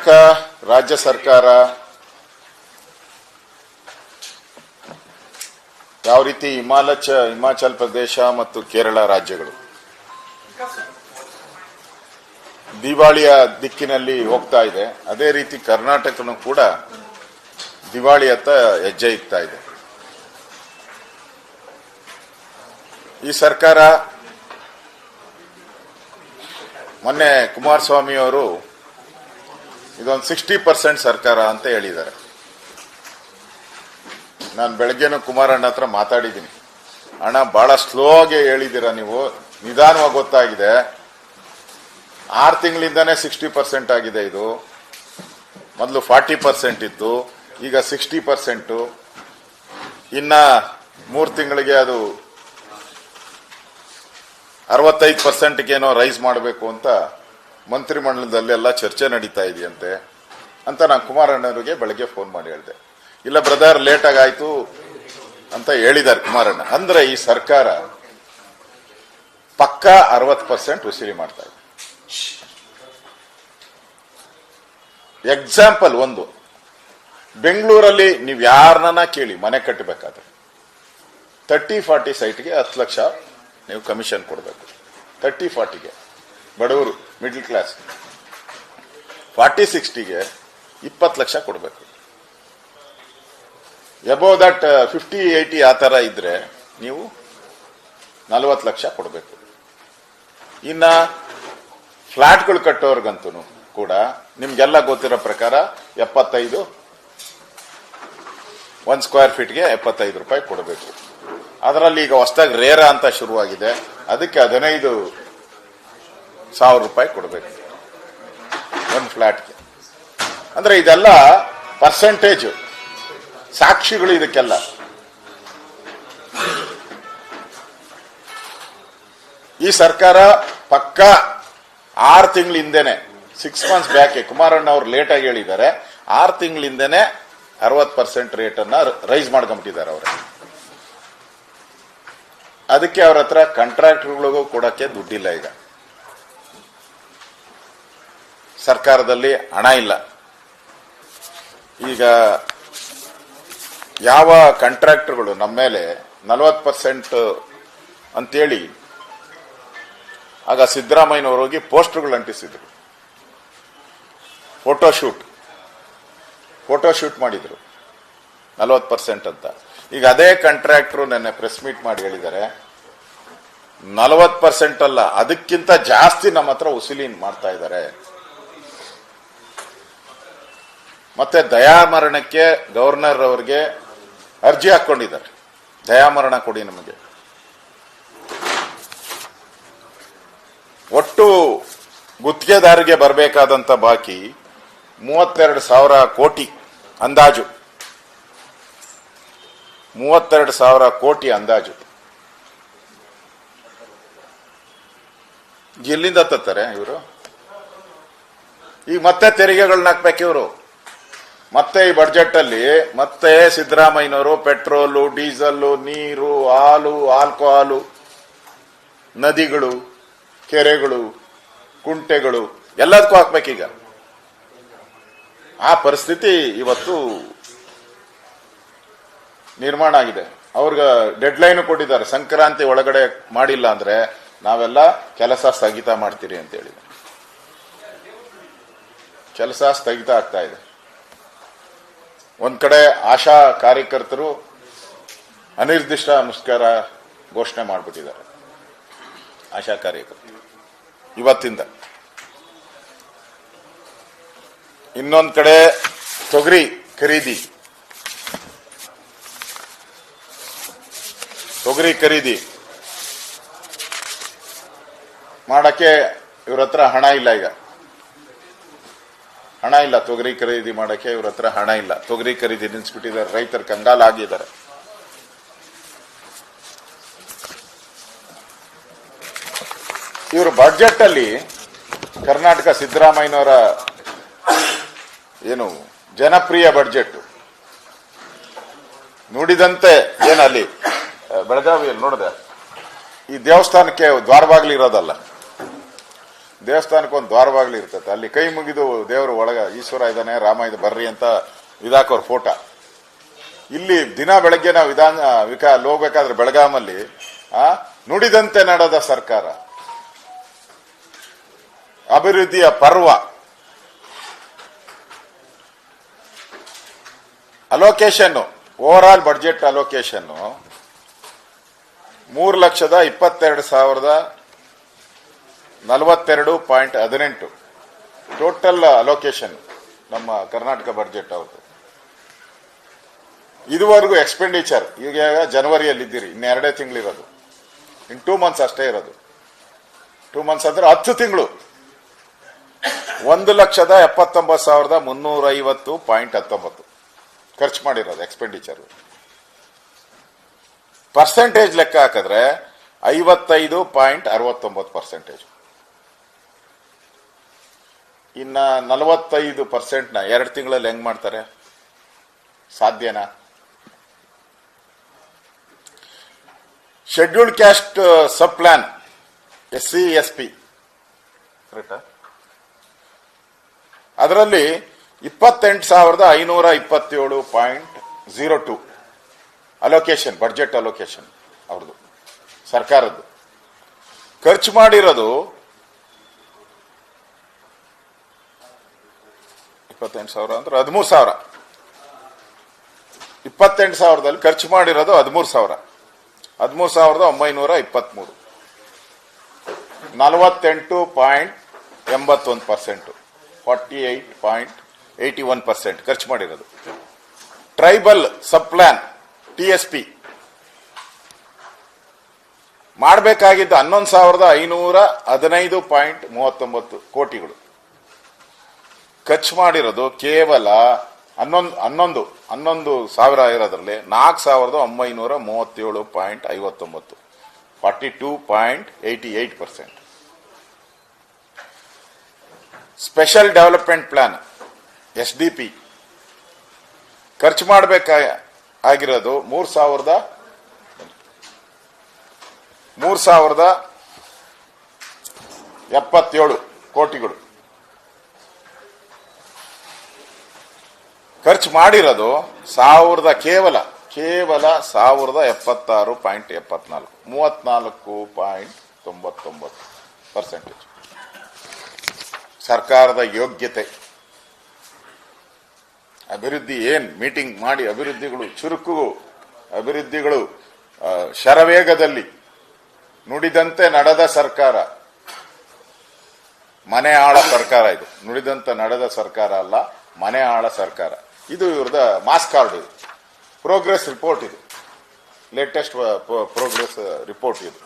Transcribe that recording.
ಕರ್ನಾಟಕ ರಾಜ್ಯ ಸರ್ಕಾರ ಯಾವ ರೀತಿ ಹಿಮಾಚಲ ಪ್ರದೇಶ ಮತ್ತು ಕೇರಳ ರಾಜ್ಯಗಳು ದಿವಾಳಿಯ ದಿಕ್ಕಿನಲ್ಲಿ ಹೋಗ್ತಾ ಇದೆ, ಅದೇ ರೀತಿ ಕರ್ನಾಟಕನೂ ಕೂಡ ದಿವಾಳಿಯತ್ತ ಹೆಜ್ಜೆ ಇಡ್ತಾ ಇದೆ. ಈ ಸರ್ಕಾರ ಮೊನ್ನೆ ಕುಮಾರಸ್ವಾಮಿ ಅವರು ಇದೊಂದು 60% ಸರ್ಕಾರ ಅಂತ ಹೇಳಿದ್ದಾರೆ. ನಾನು ಬೆಳಗ್ಗೆನೂ ಕುಮಾರಣ್ಣ ಹತ್ರ ಮಾತಾಡಿದ್ದೀನಿ. ಅಣ್ಣ, ಬಹಳ ಸ್ಲೋ ಆಗಿ ಹೇಳಿದ್ದೀರಾ ನೀವು, ನಿಧಾನವಾಗಿ ಗೊತ್ತಾಗಿದೆ. 6 ತಿಂಗಳಿಂದಾನೇ 60% ಆಗಿದೆ. ಇದು ಮೊದಲು 40% ಇತ್ತು, ಈಗ 60%. ಇನ್ನ 3 ತಿಂಗಳಿಗೆ ಅದು 65%ಗೇನೋ ರೈಸ್ ಮಾಡಬೇಕು ಅಂತ ಮಂತ್ರಿಮಂಡಲದಲ್ಲೆಲ್ಲ ಚರ್ಚೆ ನಡೀತಾ ಇದೆಯಂತೆ ಅಂತ ನಾನು ಕುಮಾರಣ್ಣವರಿಗೆ ಬೆಳಗ್ಗೆ ಫೋನ್ ಮಾಡಿ ಹೇಳಿದೆ. ಇಲ್ಲ ಬ್ರದರ್, ಲೇಟ್ ಆಗಾಯ್ತು ಅಂತ ಹೇಳಿದ್ದಾರೆ ಕುಮಾರಣ್ಣ. ಅಂದ್ರೆ ಈ ಸರ್ಕಾರ ಪಕ್ಕಾ 60% ವಸೂಲಿ ಮಾಡ್ತಾ ಇದೆ. ಎಕ್ಸಾಂಪಲ್ ಒಂದು, ಬೆಂಗಳೂರಲ್ಲಿ ನೀವು ಯಾರನ್ನ ಕೇಳಿ ಮನೆ ಕಟ್ಟಬೇಕಾದ್ರೆ 30-40 ಸೈಟ್ಗೆ 10 ಲಕ್ಷ ನೀವು ಕಮಿಷನ್ ಕೊಡಬೇಕು. 30-40ಗೆ ಬಡವರು, ಮಿಡ್ಲ್ ಕ್ಲಾಸ್. 40-60ಗೆ 20 ಲಕ್ಷ ಕೊಡಬೇಕು. ಎಬೋವ್ ದಟ್ 50-80 ಆ ಥರ ಇದ್ರೆ ನೀವು 40 ಲಕ್ಷ ಕೊಡಬೇಕು. ಇನ್ನ ಫ್ಲಾಟ್ಗಳು ಕಟ್ಟೋರ್ಗಂತೂ ಕೂಡ ನಿಮ್ಗೆಲ್ಲ ಗೊತ್ತಿರೋ ಪ್ರಕಾರ 75, 1 ಸ್ಕ್ವೇರ್ ಫೀಟ್ಗೆ 75 ರೂಪಾಯಿ ಕೊಡಬೇಕು. ಅದರಲ್ಲಿ ಈಗ ಹೊಸದಾಗಿ ರೇರಾ ಅಂತ ಶುರುವಾಗಿದೆ, ಅದಕ್ಕೆ 15,000 ರೂಪಾಯಿ ಕೊಡಬೇಕು ಒಂದು ಫ್ಲಾಟ್ಗೆ. ಅಂದ್ರೆ ಇದೆಲ್ಲ ಪರ್ಸೆಂಟೇಜ್, ಸಾಕ್ಷಿಗಳು ಇದಕ್ಕೆಲ್ಲ. ಈ ಸರ್ಕಾರ ಪಕ್ಕಾ 6 ತಿಂಗಳ ಹಿಂದೆನೆ, 6 ಮಂತ್ಸ್ ಬ್ಯಾಕೆ, ಕುಮಾರಣ್ಣ ಅವರು ಲೇಟ್ ಆಗಿ ಹೇಳಿದ್ದಾರೆ, 6 ತಿಂಗಳ ಹಿಂದೆನೆ 60% ರೇಟ್ ಅನ್ನ ರೈಸ್ ಮಾಡ್ಕೊಂಬಿಟ್ಟಿದ್ದಾರೆ ಅವರು. ಅದಕ್ಕೆ ಅವ್ರ ಹತ್ರ ಕಾಂಟ್ರಾಕ್ಟರ್ಗಳಿಗೂ ಕೊಡಕ್ಕೆ ದುಡ್ಡಿಲ್ಲ. ಈಗ ಸರ್ಕಾರದಲ್ಲಿ ಹಣ ಇಲ್ಲ. ಈಗ ಯಾವ ಕಾಂಟ್ರಾಕ್ಟರ್ಗಳು ನಮ್ಮ ಮೇಲೆ 40% ಅಂತೇಳಿ ಆಗ ಸಿದ್ದರಾಮಯ್ಯನವರು ಹೋಗಿ ಪೋಸ್ಟರ್ಗಳು ಅಂಟಿಸಿದ್ರು, ಫೋಟೋಶೂಟ್ ಮಾಡಿದ್ರು 40% ಅಂತ. ಈಗ ಅದೇ ಕಾಂಟ್ರಾಕ್ಟರ್ ನೆನ್ನೆ ಪ್ರೆಸ್ ಮೀಟ್ ಮಾಡಿ ಹೇಳಿದ್ದಾರೆ 40% ಅಲ್ಲ, ಅದಕ್ಕಿಂತ ಜಾಸ್ತಿ ನಮ್ಮ ಹತ್ರ ವಸೂಲಿ ಮಾಡ್ತಾ ಇದ್ದಾರೆ. ಮತ್ತೆ ದಯಾಮರಣಕ್ಕೆ ಗವರ್ನರ್ ಅವರಿಗೆ ಅರ್ಜಿ ಹಾಕೊಂಡಿದ್ದಾರೆ, ದಯಾಮರಣ ಕೊಡಿ ನಮಗೆ. ಒಟ್ಟು ಗುತ್ತಿಗೆದಾರರಿಗೆ ಬರಬೇಕಾದಂತ ಬಾಕಿ 32,000 ಕೋಟಿ ಅಂದಾಜು, 32,000 ಕೋಟಿ ಅಂದಾಜು. ಎಲ್ಲಿಂದ ತತ್ತಾರೆ ಇವರು? ಈಗ ಮತ್ತೆ ತೆರಿಗೆಗಳನ್ನ ಹಾಕ್ಬೇಕು ಇವರು. ಮತ್ತೆ ಈ ಬಡ್ಜೆಟ್ ಅಲ್ಲಿ ಮತ್ತೆ ಸಿದ್ದರಾಮಯ್ಯನವರು ಪೆಟ್ರೋಲು, ಡೀಸೆಲ್, ನೀರು, ಹಾಲು, ಆಲ್ಕೋಹಾಲು, ನದಿಗಳು, ಕೆರೆಗಳು, ಕುಂಟೆಗಳು ಎಲ್ಲದಕ್ಕೂ ಹಾಕ್ಬೇಕೀಗ. ಆ ಪರಿಸ್ಥಿತಿ ಇವತ್ತು ನಿರ್ಮಾಣ ಆಗಿದೆ. ಅವ್ರಿಗೆ ಡೆಡ್ ಲೈನ್ ಕೊಟ್ಟಿದ್ದಾರೆ, ಸಂಕ್ರಾಂತಿ ಒಳಗಡೆ ಮಾಡಿಲ್ಲ ಅಂದ್ರೆ ನಾವೆಲ್ಲ ಕೆಲಸ ಸ್ಥಗಿತ ಮಾಡ್ತೀರಿ ಅಂತ ಹೇಳಿ. ಕೆಲಸ ಸ್ಥಗಿತ ಆಗ್ತಾ ಇದೆ. ಒಂದ್ ಕಡೆ ಆಶಾ ಕಾರ್ಯಕರ್ತರು ಅನಿರ್ದಿಷ್ಟ ಮುಷ್ಕರ ಘೋಷಣೆ ಮಾಡಿಬಿಟ್ಟಿದ್ದಾರೆ. ಆಶಾ ಕಾರ್ಯಕರ್ತರು ಇವತ್ತಿಂದ. ಇನ್ನೊಂದ್ ಕಡೆ ತೊಗರಿ ಖರೀದಿ ಮಾಡಕ್ಕೆ ಇವ್ರ ಹತ್ರ ಹಣ ಇಲ್ಲ. ಈಗ ಹಣ ಇಲ್ಲ, ತೊಗರಿ ಖರೀದಿ ಮಾಡಕ್ಕೆ ಇವ್ರ ಹತ್ರ ಹಣ ಇಲ್ಲ. ತೊಗರಿ ಖರೀದಿ ನಿಲ್ಲಿಸ್ಬಿಟ್ಟಿದ್ದಾರೆ, ರೈತರು ಕಂಗಾಲಾಗಿದ್ದಾರೆ. ಇವರು ಬಜೆಟ್ ಅಲ್ಲಿ ಕರ್ನಾಟಕ ಸಿದ್ದರಾಮಯ್ಯನವರ ಏನು ಜನಪ್ರಿಯ ಬಜೆಟ್ ನುಡಿದಂತೆ ಏನಲ್ಲಿ ಬೆಳಗಾವಿಯಲ್ಲಿ ನೋಡಿದೆ, ಈ ದೇವಸ್ಥಾನಕ್ಕೆ ದ್ವಾರಬಾಗ್ಲಿ ಇರೋದಲ್ಲ, ದೇವಸ್ಥಾನಕ್ಕೆ ಒಂದು ದ್ವಾರವಾಗ್ಲಿ ಇರ್ತದೆ, ಅಲ್ಲಿ ಕೈ ಮುಗಿದು ದೇವರು ಒಳಗ ಈಶ್ವರ ಇದ್ದಾನೆ, ರಾಮ ಇದೆ ಬರ್ರಿ ಅಂತ ಇದಾಕೋರ್ ಫೋಟೋ. ಇಲ್ಲಿ ದಿನ ಬೆಳಗ್ಗೆ ನಾವು ಅಲ್ಲಿ ಹೋಗ್ಬೇಕಾದ್ರೆ ಬೆಳಗಾಮಲ್ಲಿ ನುಡಿದಂತೆ ನಡೆದ ಸರ್ಕಾರ, ಅಭಿವೃದ್ಧಿಯ ಪರ್ವ. Allocation, over all budget allocation 3,22,042.18 total allocation ನಮ್ಮ ಕರ್ನಾಟಕ ಬಡ್ಜೆಟ್ ಅವ್ರದ್ದು. ಇದುವರೆಗೂ ಎಕ್ಸ್ಪೆಂಡಿಚರ್ ಈಗ ಜನವರಿಯಲ್ಲಿ ಇದ್ದೀರಿ, ಇನ್ನು 2 ತಿಂಗಳಿರೋದು, ಇನ್ 2 ಮಂತ್ಸ್ ಅಷ್ಟೇ ಇರೋದು. 2 ಮಂತ್ಸ್ ಅಂದ್ರೆ 10 ತಿಂಗಳು. 1,79,350.19 ಖರ್ಚು ಮಾಡಿರೋದು ಎಕ್ಸ್ಪೆಂಡಿಚರ್. ಪರ್ಸೆಂಟೇಜ್ ಲೆಕ್ಕ ಹಾಕಿದ್ರೆ 55.69%. ಇನ್ನ 45% 2 ತಿಂಗಳಲ್ಲಿ ಹೆಂಗ್ ಮಾಡ್ತಾರೆ? ಸಾಧ್ಯನಾ? ಶೆಡ್ಯೂಲ್ಡ್ ಕ್ಯಾಸ್ಟ್ ಸಬ್ ಪ್ಲಾನ್ SC SP ಕರೆಕ್ಟಾ? ಅದರಲ್ಲಿ 28,527.02 ಅಲೋಕೇಶನ್, ಬಡ್ಜೆಟ್ ಅಲೋಕೇಶನ್ ಅವ್ರದ್ದು ಸರ್ಕಾರದ್ದು. ಖರ್ಚು ಮಾಡಿರೋದು 28,000 ಅಂದ್ರೆ 13,000. 28,000ದಲ್ಲಿ ಖರ್ಚು ಮಾಡಿರೋದು 13,000. 13,923, 48.81%, 48.81% ಖರ್ಚು ಮಾಡಿರೋದು. ಟ್ರೈಬಲ್ ಸಬ್ ಪ್ಲಾನ್ TSP ಮಾಡಬೇಕಾಗಿದ್ದ 11,515.39 ಕೋಟಿಗಳು. ಖರ್ಚು ಮಾಡಿರೋದು ಕೇವಲ 11,000 ಇರೋದ್ರಲ್ಲಿ 4,937.59, 42.88%. ಸ್ಪೆಷಲ್ ಡೆವಲಪ್ಮೆಂಟ್ ಪ್ಲಾನ್ SDP ಖರ್ಚು ಮಾಡಬೇಕಾಗಿರೋದು 3,077 ಕೋಟಿಗಳು. ಖರ್ಚು ಮಾಡಿರೋದು ಕೇವಲ 1,076.74, 34.99%. ಸರ್ಕಾರದ ಯೋಗ್ಯತೆ, ಅಭಿವೃದ್ಧಿ ಏನ್ ಮೀಟಿಂಗ್ ಮಾಡಿ ಅಭಿವೃದ್ಧಿಗಳು ಚುರುಕು, ಅಭಿವೃದ್ಧಿಗಳು ಶರವೇಗದಲ್ಲಿ ನುಡಿದಂತೆ ನಡೆದ ಸರ್ಕಾರ, ಮನೆ ಆಳ ಸರ್ಕಾರ ಇದು. ನುಡಿದಂತೆ ನಡೆದ ಸರ್ಕಾರ ಅಲ್ಲ, ಮನೆ ಆಳ ಸರ್ಕಾರ. ಇದು ಇವ್ರದ ಮಾಸ್ ಕಾರ್ಡ್, ಇದು ಪ್ರೋಗ್ರೆಸ್ ರಿಪೋರ್ಟ್, ಇದು ಲೇಟೆಸ್ಟ್ ಪ್ರೋಗ್ರೆಸ್ ರಿಪೋರ್ಟ್ ಇದು.